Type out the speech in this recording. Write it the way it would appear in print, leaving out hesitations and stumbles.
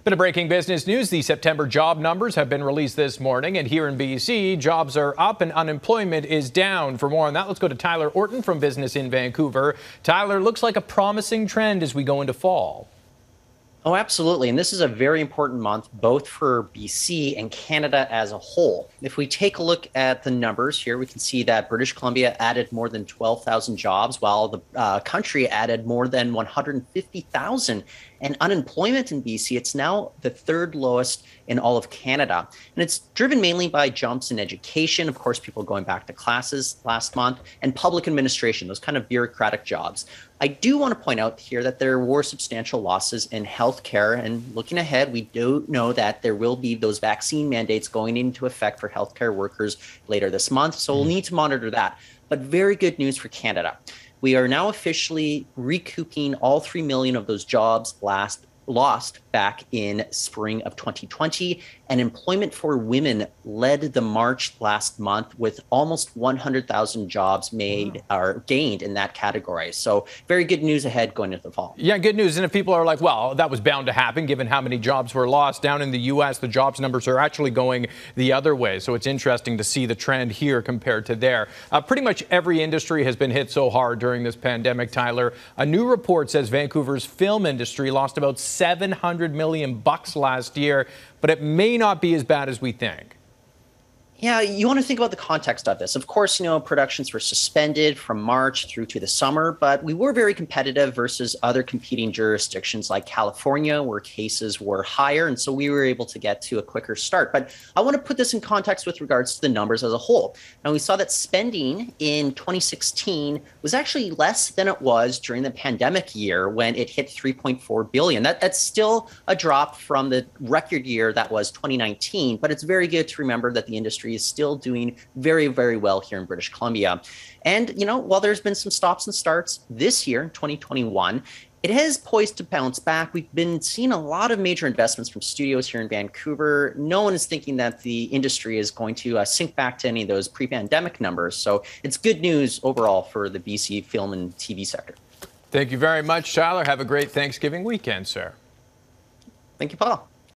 Bit of breaking business news. The September job numbers have been released this morning, and here in BC, jobs are up and unemployment is down. For more on that, let's go to Tyler Orton from Business in Vancouver. Tyler, looks like a promising trend as we go into fall. Oh, absolutely. And this is a very important month, both for BC and Canada as a whole. If we take a look at the numbers here, we can see that British Columbia added more than 12,000 jobs, while the country added more than 150,000. And unemployment in BC, it's now the third lowest in all of Canada. And it's driven mainly by jumps in education, of course, people going back to classes last month, and public administration, those kind of bureaucratic jobs. I do want to point out here that there were substantial losses in healthcare. And looking ahead, we do know that there will be those vaccine mandates going into effect for healthcare workers later this month. So we'll need to monitor that. But very good news for Canada. We are now officially recouping all 3 million of those jobs lost back in spring of 2020, and employment for women led the march last month with almost 100,000 jobs made or gained in that category. So very good news ahead going into the fall. Yeah, good news. And if people are like, well, that was bound to happen given how many jobs were lost, down in the U.S., the jobs numbers are actually going the other way. So it's interesting to see the trend here compared to there. Pretty much every industry has been hit so hard during this pandemic, Tyler. A new report says Vancouver's film industry lost about $700 million last year, but it may not be as bad as we think. Yeah, you want to think about the context of this. Of course, productions were suspended from March through to the summer, but we were very competitive versus other competing jurisdictions like California, where cases were higher. And so we were able to get to a quicker start. But I want to put this in context with regards to the numbers as a whole. Now, we saw that spending in 2016 was actually less than it was during the pandemic year when it hit $3.4 billion. That's still a drop from the record year that was 2019, but it's very good to remember that the industry is still doing very, very well here in British Columbia. And, while there's been some stops and starts this year, 2021, it has poised to bounce back. We've been seeing a lot of major investments from studios here in Vancouver. No one is thinking that the industry is going to sink back to any of those pre-pandemic numbers. So it's good news overall for the BC film and TV sector. Thank you very much, Tyler. Have a great Thanksgiving weekend, sir. Thank you, Paul.